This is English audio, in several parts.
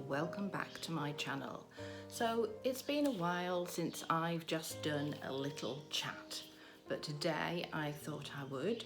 welcome back to my channel. So it's been a while since I've just done a little chat, but today I thought I would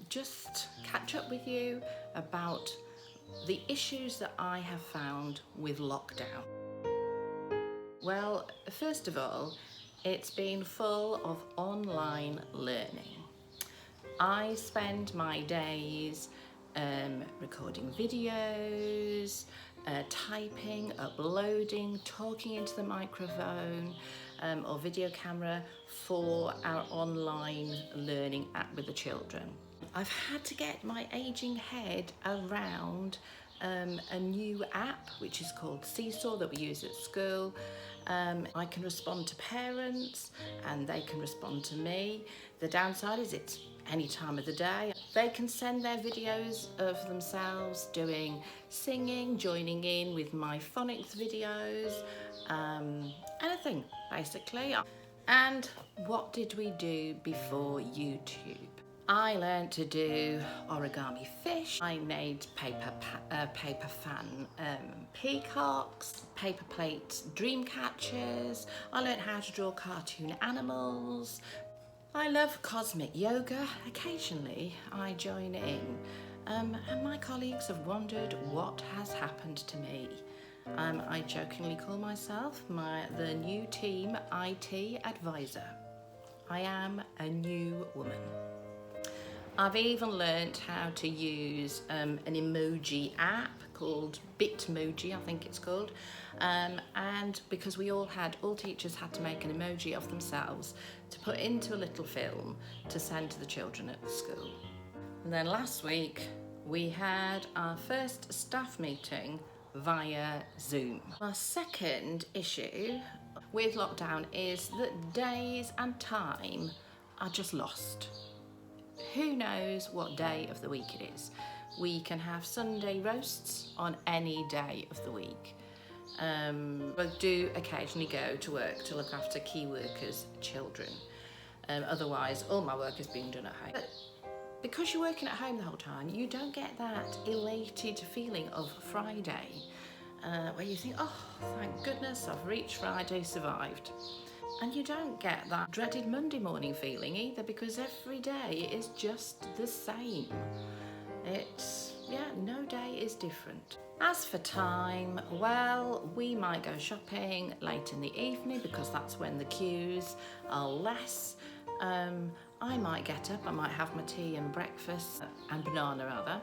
just catch up with you about the issues that I have found with lockdown. Well, first of all, it's been full of online learning. I spend my days recording videos, typing, uploading, talking into the microphone or video camera for our online learning with the children. I've had to get my aging head around a new app which is called Seesaw that we use at school. I can respond to parents and they can respond to me. The downside is it's any time of the day. They can send their videos of themselves doing singing, joining in with my phonics videos, anything basically. And what did we do before YouTube? I learned to do origami fish. I made paper fan peacocks, paper plate dream catchers. I learned how to draw cartoon animals. I love cosmic yoga. Occasionally I join in and my colleagues have wondered what has happened to me. I jokingly call myself the new team IT advisor. I am a new woman. I've even learnt how to use an emoji app called Bitmoji, I think it's called, and because all teachers had to make an emoji of themselves to put into a little film to send to the children at the school. And then last week we had our first staff meeting via Zoom. Our second issue with lockdown is that days and time are just lost. Who knows what day of the week it is? We can have Sunday roasts on any day of the week. I do occasionally go to work to look after key workers' children. Otherwise, all my work is being done at home. But because you're working at home the whole time, you don't get that elated feeling of Friday, where you think, oh, thank goodness I've reached Friday, survived. And you don't get that dreaded Monday morning feeling either, because every day is just the same. No day is different. As for time, well, we might go shopping late in the evening because that's when the queues are less. I might get up, I might have my tea and breakfast and banana rather,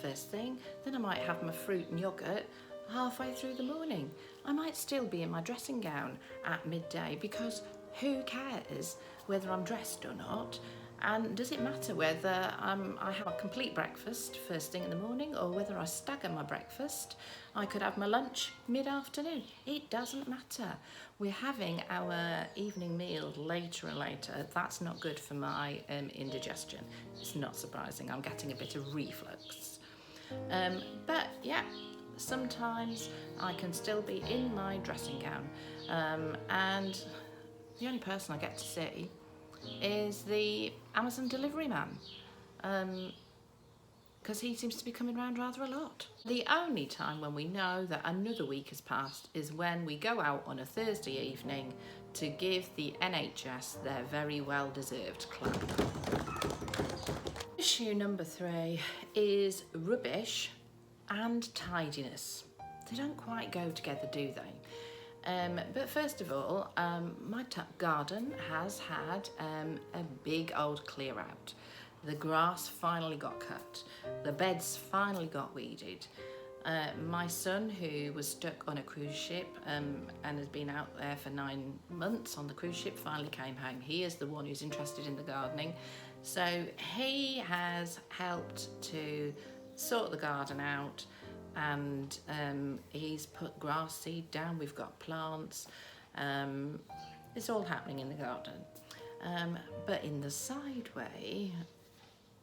first thing. Then I might have my fruit and yoghurt halfway through the morning. I might still be in my dressing gown at midday because who cares whether I'm dressed or not? And does it matter whether I have a complete breakfast first thing in the morning or whether I stagger my breakfast? I could have my lunch mid-afternoon. It doesn't matter. We're having our evening meal later and later. That's not good for my indigestion. It's not surprising. I'm getting a bit of reflux. But yeah, sometimes I can still be in my dressing gown, and the only person I get to see is the Amazon delivery man, because he seems to be coming around rather a lot. The only time when we know that another week has passed is when we go out on a Thursday evening to give the NHS their very well-deserved clap. Issue number 3 is rubbish and tidiness. They don't quite go together, do they? But first of all, my garden has had a big old clear out. The grass finally got cut. The beds finally got weeded. My son, who was stuck on a cruise ship and has been out there for 9 months on the cruise ship, finally came home. He is the one who's interested in the gardening. So he has helped to sort the garden out, and he's put grass seed down. We've got plants. It's all happening in the garden. But in the sideway,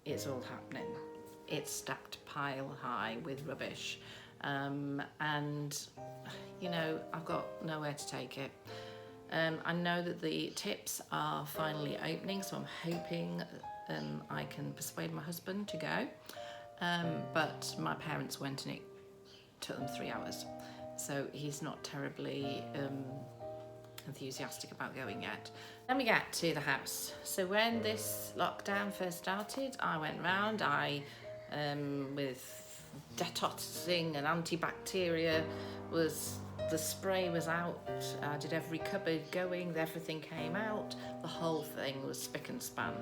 it's all happening. It's stacked pile high with rubbish. And, you know, I've got nowhere to take it. I know that the tips are finally opening, so I'm hoping I can persuade my husband to go. But my parents went and it took them 3 hours. So he's not terribly enthusiastic about going yet. Then we get to the house. So when this lockdown first started, I went round, with detoxing and antibacteria, the spray was out, I did every cupboard going, everything came out, the whole thing was spick and span.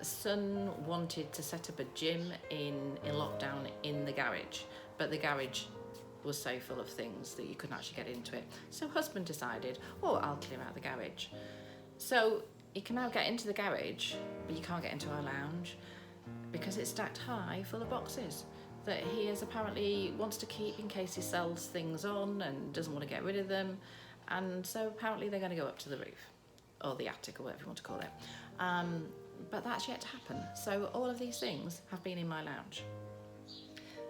Son wanted to set up a gym in lockdown in the garage, but the garage was so full of things that you couldn't actually get into it. So husband decided, oh, I'll clear out the garage. So you can now get into the garage, but you can't get into our lounge because it's stacked high full of boxes that he is apparently wants to keep in case he sells things on and doesn't want to get rid of them. And so apparently they're going to go up to the roof or the attic or whatever you want to call it. But that's yet to happen. So all of these things have been in my lounge.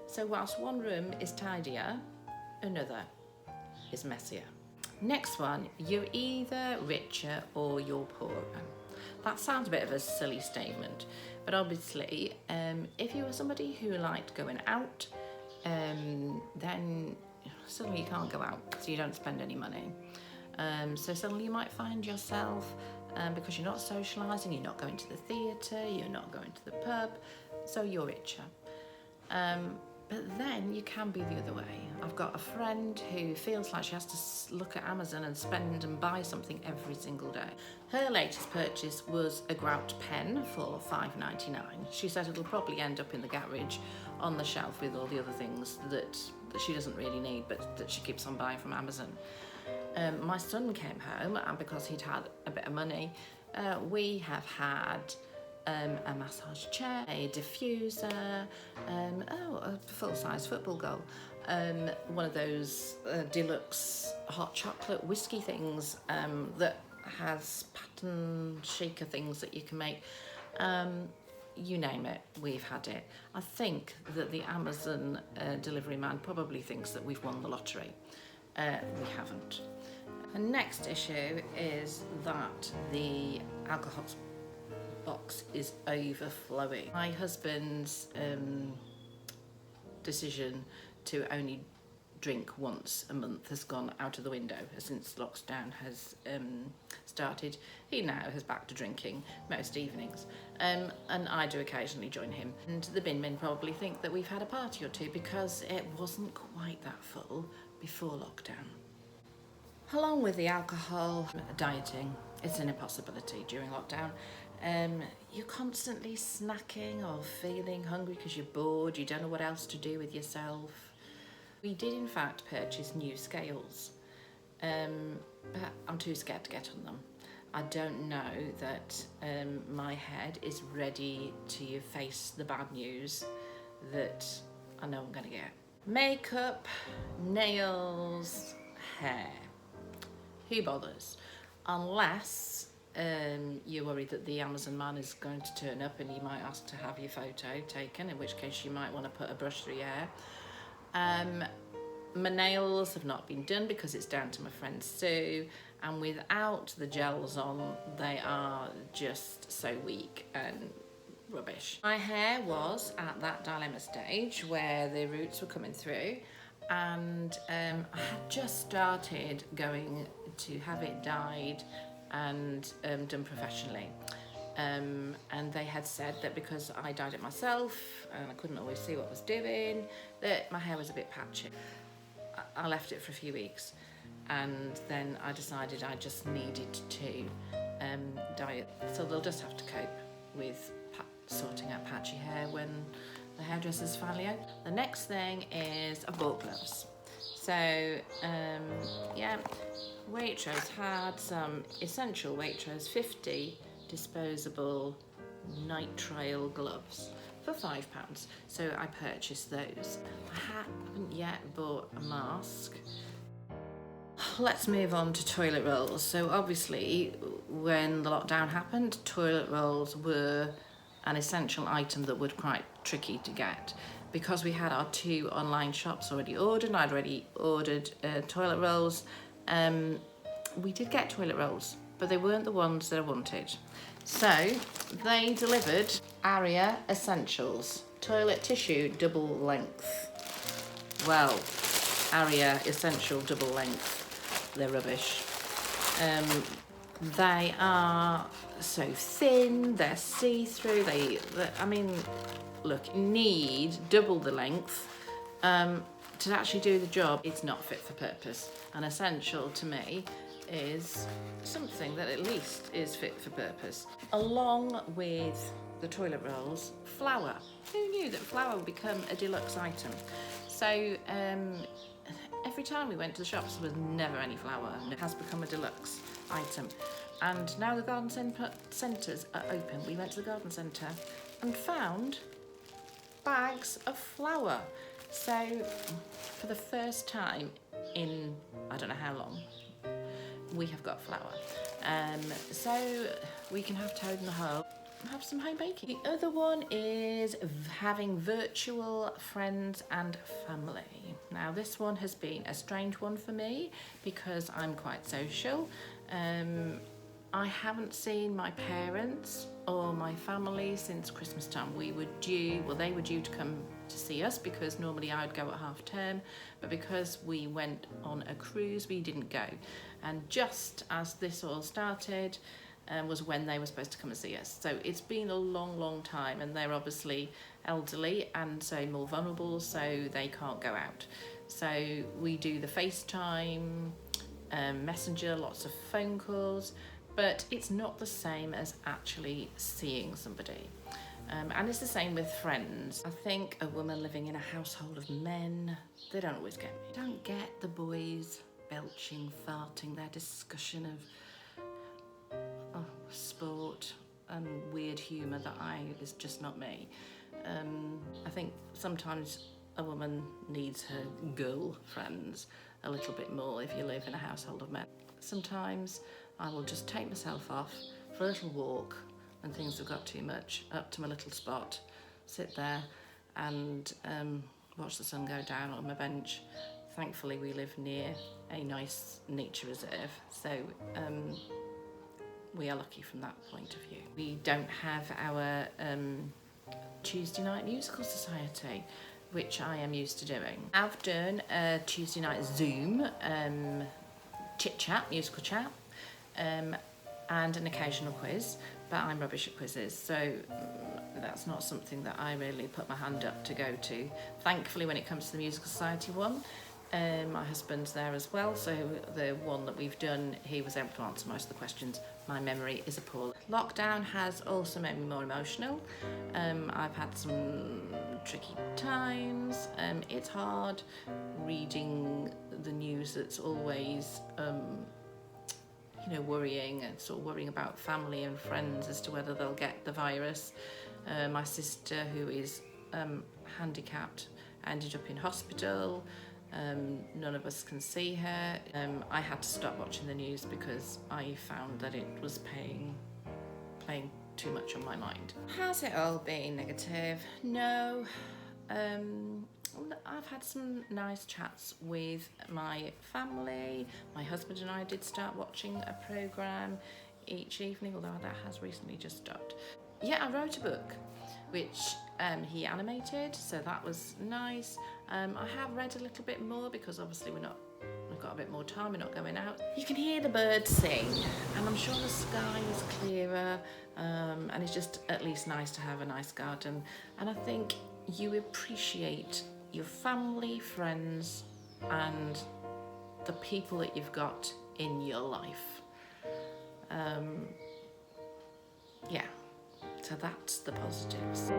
So whilst one room is tidier, another is messier. Next one, you're either richer or you're poorer. That sounds a bit of a silly statement, but obviously, if you were somebody who liked going out, then suddenly you can't go out, so you don't spend any money. So suddenly you might find yourself, because you're not socialising, you're not going to the theatre, you're not going to the pub, so you're richer. But then you can be the other way. I've got a friend who feels like she has to look at Amazon and spend and buy something every single day. Her latest purchase was a grout pen for $5.99. She said it'll probably end up in the garage on the shelf with all the other things that she doesn't really need, but that she keeps on buying from Amazon. My son came home, and because he'd had a bit of money, we have had a massage chair, a diffuser, a full-size football goal, one of those deluxe hot chocolate whiskey things that has pattern shaker things that you can make. You name it, we've had it. I think that the Amazon delivery man probably thinks that we've won the lottery. We haven't. The next issue is that the alcohol box is overflowing. My husband's decision to only drink once a month has gone out of the window since lockdown has started. He now has back to drinking most evenings, and I do occasionally join him. And the bin men probably think that we've had a party or two because it wasn't quite that full before lockdown. Along with the alcohol, dieting, it's an impossibility during lockdown. You're constantly snacking or feeling hungry because you're bored, you don't know what else to do with yourself. We did in fact purchase new scales, but I'm too scared to get on them. I don't know that my head is ready to face the bad news that I know I'm going to get. Makeup, nails, hair. Who bothers? Unless you're worried that the Amazon man is going to turn up and you might ask to have your photo taken, in which case you might want to put a brush through your hair. My nails have not been done because it's down to my friend Sue, and without the gels on they are just so weak and rubbish. My hair was at that dilemma stage where the roots were coming through, and I had just started going to have it dyed and done professionally, and they had said that because I dyed it myself and I couldn't always see what I was doing, that my hair was a bit patchy. I left it for a few weeks, and then I decided I just needed to dye it, so they'll just have to cope with sorting out patchy hair when the hairdresser's finally out. The next thing is I've bought gloves. So yeah, Waitrose had some essential Waitrose 50 disposable night trail gloves for £5, so I purchased those. I haven't yet bought a mask. Let's move on to toilet rolls. So obviously when the lockdown happened, toilet rolls were an essential item that was quite tricky to get. Because we had our 2 online shops already ordered, and I'd already ordered toilet rolls, we did get toilet rolls, but they weren't the ones that I wanted. So they delivered Aria Essentials toilet tissue double length. well, Aria Essential double length, they're rubbish. They are so thin, they're see-through, I mean, look, need double the length to actually do the job. It's not fit for purpose. And Essential to me is something that at least is fit for purpose. Along with the toilet rolls, flour. Who knew that flour would become a deluxe item? So every time we went to the shops, there was never any flour, and it has become a deluxe item. And now the garden centres are open. We went to the garden centre and found bags of flour. So for the first time in I don't know how long, we have got flour. So we can have toad in the hole, have some home baking. The other one is having virtual friends and family. Now this one has been a strange one for me because I'm quite social. I haven't seen my parents or my family since Christmas time. They were due to come to see us because normally I would go at half term, but because we went on a cruise, we didn't go. And just as this all started was when they were supposed to come and see us. So it's been a long time, and they're obviously elderly and so more vulnerable, so they can't go out. So we do the FaceTime, Messenger, lots of phone calls, but it's not the same as actually seeing somebody. And it's the same with friends. I think a woman living in a household of men, they don't always get me. Don't get the boys belching, farting, their discussion of sport and weird humour is just not me. I think sometimes a woman needs her girl friends a little bit more if you live in a household of men. Sometimes I will just take myself off for a little walk when things have got too much, up to my little spot, sit there and watch the sun go down on my bench. Thankfully we live near a nice nature reserve, so we are lucky from that point of view. We don't have our Tuesday night musical society, which I am used to doing. I've done a Tuesday night Zoom chit chat, musical chat, and an occasional quiz, but I'm rubbish at quizzes, so that's not something that I really put my hand up to go to. Thankfully, when it comes to the musical society one, my husband's there as well, so the one that we've done, he was able to answer most of the questions. My memory is appalling. Lockdown has also made me more emotional. I've had some tricky times. It's hard reading the news that's always worrying, and sort of worrying about family and friends as to whether they'll get the virus. My sister, who is handicapped, ended up in hospital. None of us can see her. I had to stop watching the news because I found that it was playing too much on my mind. Has it all been negative? No. I've had some nice chats with my family. My husband and I did start watching a programme each evening, although that has recently just stopped. Yeah, I wrote a book which he animated, so that was nice. I have read a little bit more because obviously we've got a bit more time, we're not going out. You can hear the birds sing, and I'm sure the sky is clearer, and it's just at least nice to have a nice garden. And I think you appreciate your family, friends, and the people that you've got in your life. Yeah, so that's the positives.